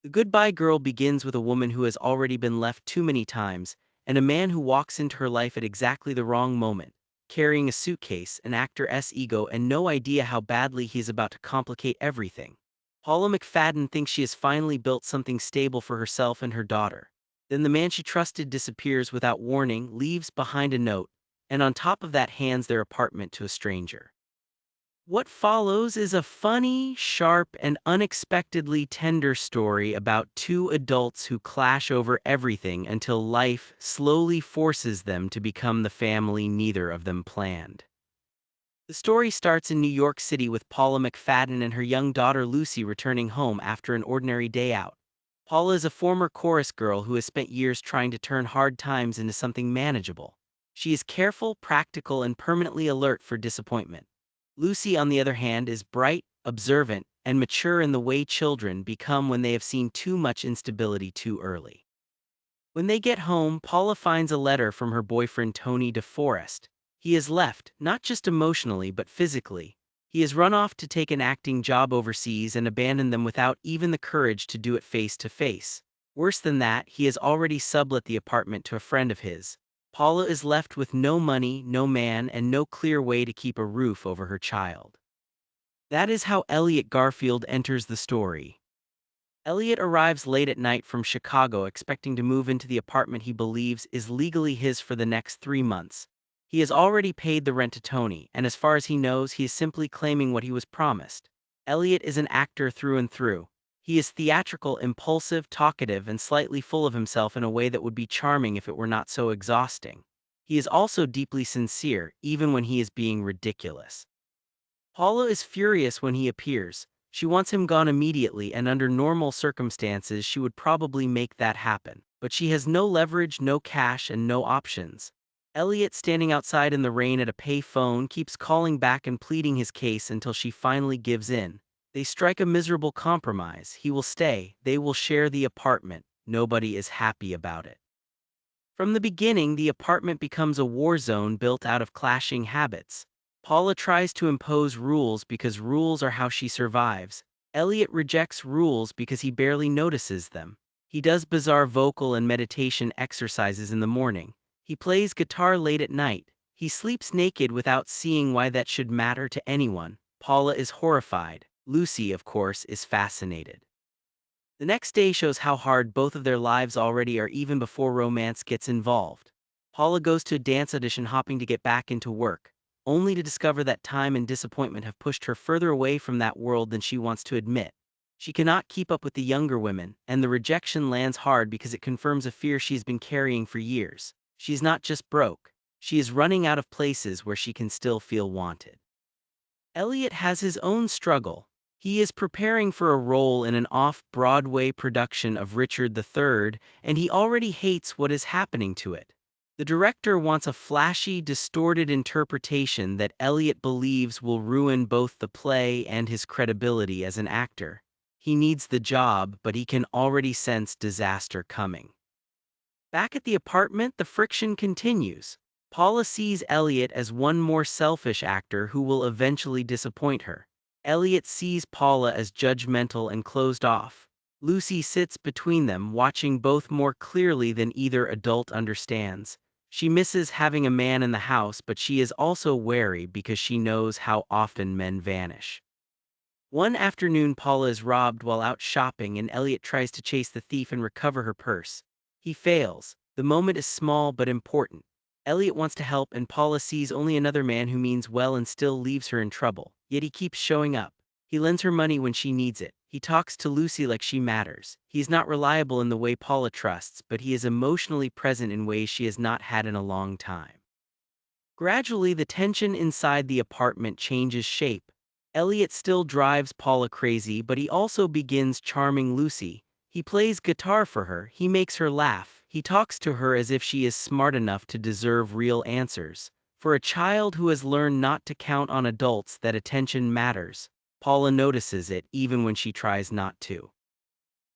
The Goodbye Girl begins with a woman who has already been left too many times, and a man who walks into her life at exactly the wrong moment, carrying a suitcase, an actor's ego, and no idea how badly he is about to complicate everything. Paula McFadden thinks she has finally built something stable for herself and her daughter. Then the man she trusted disappears without warning, leaves behind a note, and on top of that hands their apartment to a stranger. What follows is a funny, sharp, and unexpectedly tender story about two adults who clash over everything until life slowly forces them to become the family neither of them planned. The story starts in New York City with Paula McFadden and her young daughter Lucy returning home after an ordinary day out. Paula is a former chorus girl who has spent years trying to turn hard times into something manageable. She is careful, practical, and permanently alert for disappointment. Lucy, on the other hand, is bright, observant, and mature in the way children become when they have seen too much instability too early. When they get home, Paula finds a letter from her boyfriend Tony DeForest. He is left, not just emotionally but physically. He has run off to take an acting job overseas and abandoned them without even the courage to do it face to face. Worse than that, he has already sublet the apartment to a friend of his. Paula is left with no money, no man, and no clear way to keep a roof over her child. That is how Elliot Garfield enters the story. Elliot arrives late at night from Chicago expecting to move into the apartment he believes is legally his for the next 3 months. He has already paid the rent to Tony, and as far as he knows, he is simply claiming what he was promised. Elliot is an actor through and through. He is theatrical, impulsive, talkative, and slightly full of himself in a way that would be charming if it were not so exhausting. He is also deeply sincere, even when he is being ridiculous. Paula is furious when he appears. She wants him gone immediately, and under normal circumstances she would probably make that happen. But she has no leverage, no cash, and no options. Elliot, standing outside in the rain at a pay phone, keeps calling back and pleading his case until she finally gives in. They strike a miserable compromise. He will stay, they will share the apartment. Nobody is happy about it. From the beginning, the apartment becomes a war zone built out of clashing habits. Paula tries to impose rules because rules are how she survives. Elliot rejects rules because he barely notices them. He does bizarre vocal and meditation exercises in the morning. He plays guitar late at night. He sleeps naked without seeing why that should matter to anyone. Paula is horrified. Lucy, of course, is fascinated. The next day shows how hard both of their lives already are even before romance gets involved. Paula goes to a dance audition hoping to get back into work, only to discover that time and disappointment have pushed her further away from that world than she wants to admit. She cannot keep up with the younger women, and the rejection lands hard because it confirms a fear she's been carrying for years. She's not just broke, she is running out of places where she can still feel wanted. Elliot has his own struggle. He is preparing for a role in an off-Broadway production of Richard III, and he already hates what is happening to it. The director wants a flashy, distorted interpretation that Elliot believes will ruin both the play and his credibility as an actor. He needs the job, but he can already sense disaster coming. Back at the apartment, the friction continues. Paula sees Elliot as one more selfish actor who will eventually disappoint her. Elliot sees Paula as judgmental and closed off. Lucy sits between them, watching both more clearly than either adult understands. She misses having a man in the house, but she is also wary because she knows how often men vanish. One afternoon, Paula is robbed while out shopping, and Elliot tries to chase the thief and recover her purse. He fails. The moment is small but important. Elliot wants to help, and Paula sees only another man who means well and still leaves her in trouble. Yet he keeps showing up. He lends her money when she needs it. He talks to Lucy like she matters. He is not reliable in the way Paula trusts, but he is emotionally present in ways she has not had in a long time. Gradually, the tension inside the apartment changes shape. Elliot still drives Paula crazy, but he also begins charming Lucy. He plays guitar for her, he makes her laugh, he talks to her as if she is smart enough to deserve real answers. For a child who has learned not to count on adults that attention matters, Paula notices it even when she tries not to.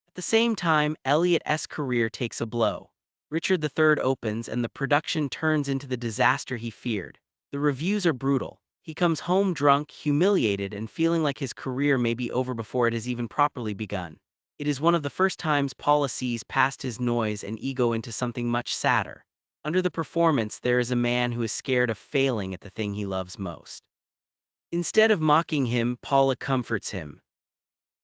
At the same time, Elliot's career takes a blow. Richard III opens and the production turns into the disaster he feared. The reviews are brutal. He comes home drunk, humiliated, and feeling like his career may be over before it has even properly begun. It is one of the first times Paula sees past his noise and ego into something much sadder. Under the performance, there is a man who is scared of failing at the thing he loves most. Instead of mocking him, Paula comforts him.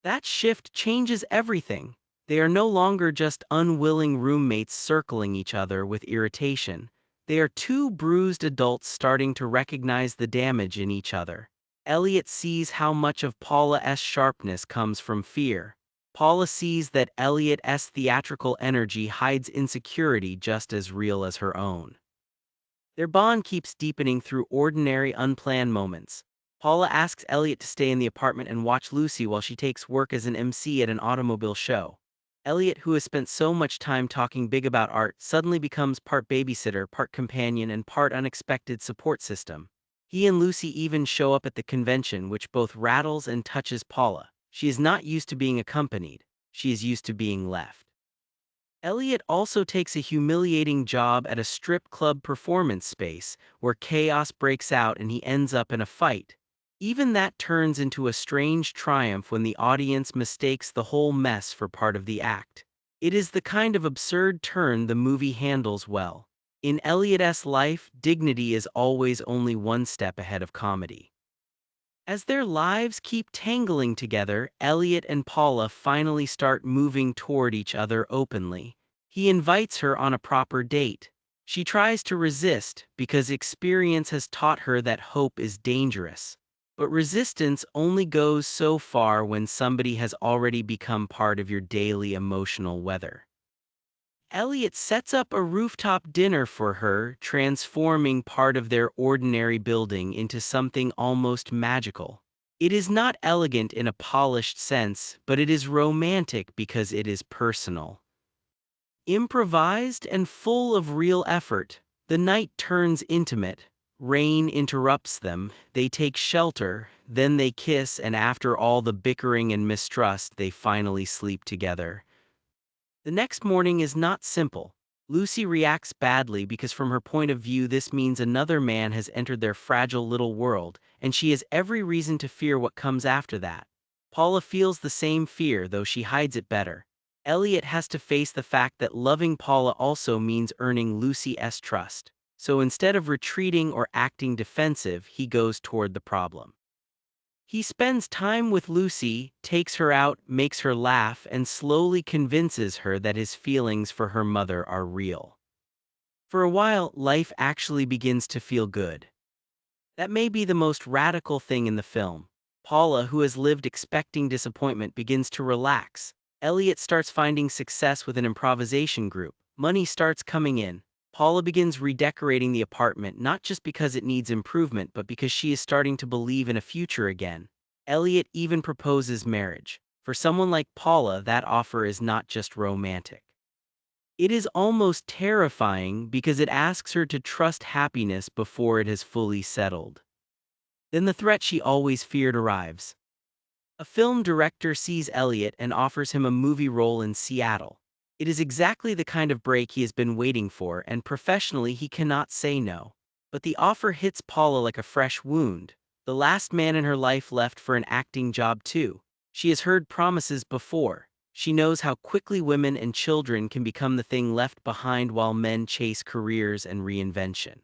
That shift changes everything. They are no longer just unwilling roommates circling each other with irritation. They are two bruised adults starting to recognize the damage in each other. Elliot sees how much of Paula's sharpness comes from fear. Paula sees that Elliot's theatrical energy hides insecurity just as real as her own. Their bond keeps deepening through ordinary, unplanned moments. Paula asks Elliot to stay in the apartment and watch Lucy while she takes work as an MC at an automobile show. Elliot, who has spent so much time talking big about art, suddenly becomes part babysitter, part companion, and part unexpected support system. He and Lucy even show up at the convention, which both rattles and touches Paula. She is not used to being accompanied. She is used to being left. Elliot also takes a humiliating job at a strip club performance space, where chaos breaks out and he ends up in a fight. Even that turns into a strange triumph when the audience mistakes the whole mess for part of the act. It is the kind of absurd turn the movie handles well. In Elliot's life, dignity is always only one step ahead of comedy. As their lives keep tangling together, Elliot and Paula finally start moving toward each other openly. He invites her on a proper date. She tries to resist because experience has taught her that hope is dangerous. But resistance only goes so far when somebody has already become part of your daily emotional weather. Elliot sets up a rooftop dinner for her, transforming part of their ordinary building into something almost magical. It is not elegant in a polished sense, but it is romantic because it is personal. Improvised and full of real effort, the night turns intimate. Rain interrupts them, they take shelter, then they kiss, and after all the bickering and mistrust, they finally sleep together. The next morning is not simple. Lucy reacts badly because from her point of view this means another man has entered their fragile little world, and she has every reason to fear what comes after that. Paula feels the same fear, though she hides it better. Elliot has to face the fact that loving Paula also means earning Lucy's trust. So instead of retreating or acting defensive, he goes toward the problem. He spends time with Lucy, takes her out, makes her laugh, and slowly convinces her that his feelings for her mother are real. For a while, life actually begins to feel good. That may be the most radical thing in the film. Paula, who has lived expecting disappointment, begins to relax. Elliot starts finding success with an improvisation group. Money starts coming in. Paula begins redecorating the apartment not just because it needs improvement but because she is starting to believe in a future again. Elliot even proposes marriage. For someone like Paula, that offer is not just romantic. It is almost terrifying because it asks her to trust happiness before it has fully settled. Then the threat she always feared arrives. A film director sees Elliot and offers him a movie role in Seattle. It is exactly the kind of break he has been waiting for, and professionally he cannot say no. But the offer hits Paula like a fresh wound. The last man in her life left for an acting job too. She has heard promises before. She knows how quickly women and children can become the thing left behind while men chase careers and reinvention.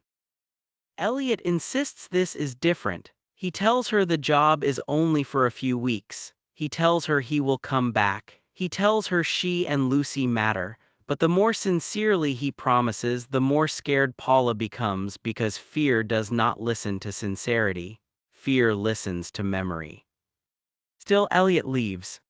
Elliot insists this is different. He tells her the job is only for a few weeks. He tells her he will come back. He tells her she and Lucy matter. But the more sincerely he promises, the more scared Paula becomes because fear does not listen to sincerity. Fear listens to memory. Still, Elliot leaves.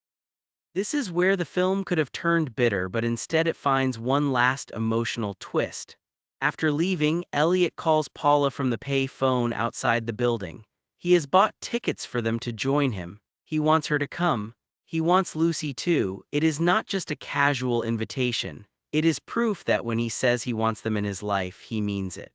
This is where the film could have turned bitter, but instead it finds one last emotional twist. After leaving, Elliot calls Paula from the pay phone outside the building. He has bought tickets for them to join him. He wants her to come. He wants Lucy too. It is not just a casual invitation. It is proof that when he says he wants them in his life, he means it.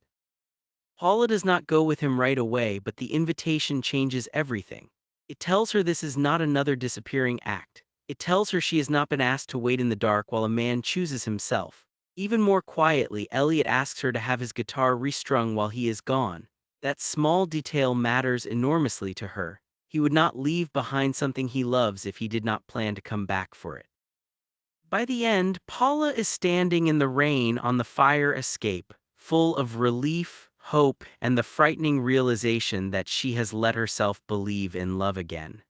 Paula does not go with him right away, but the invitation changes everything. It tells her this is not another disappearing act. It tells her she has not been asked to wait in the dark while a man chooses himself. Even more quietly, Elliot asks her to have his guitar restrung while he is gone. That small detail matters enormously to her. He would not leave behind something he loves if he did not plan to come back for it. By the end, Paula is standing in the rain on the fire escape, full of relief, hope, and the frightening realization that she has let herself believe in love again.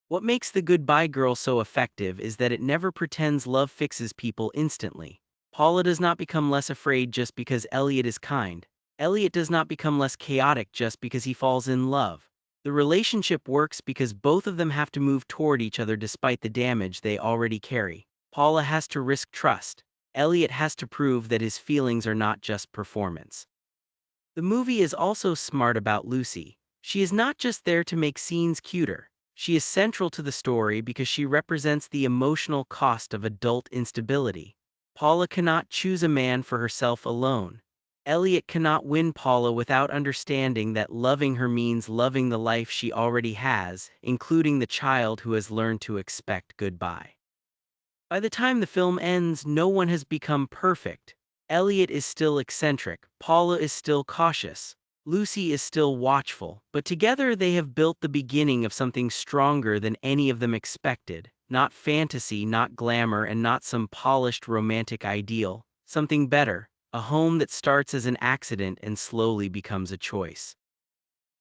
What makes The Goodbye Girl so effective is that it never pretends love fixes people instantly. Paula does not become less afraid just because Elliot is kind. Elliot does not become less chaotic just because he falls in love. The relationship works because both of them have to move toward each other despite the damage they already carry. Paula has to risk trust. Elliot has to prove that his feelings are not just performance. The movie is also smart about Lucy. She is not just there to make scenes cuter. She is central to the story because she represents the emotional cost of adult instability. Paula cannot choose a man for herself alone. Elliot cannot win Paula without understanding that loving her means loving the life she already has, including the child who has learned to expect goodbye. By the time the film ends, no one has become perfect. Elliot is still eccentric, Paula is still cautious, Lucy is still watchful, but together they have built the beginning of something stronger than any of them expected. Not fantasy, not glamour, and not some polished romantic ideal. Something better, a home that starts as an accident and slowly becomes a choice.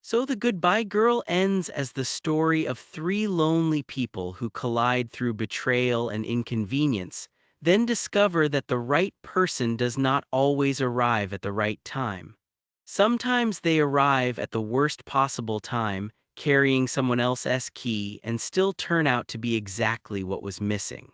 So The Goodbye Girl ends as the story of three lonely people who collide through betrayal and inconvenience, then discover that the right person does not always arrive at the right time. Sometimes they arrive at the worst possible time, carrying someone else's key, and still turn out to be exactly what was missing.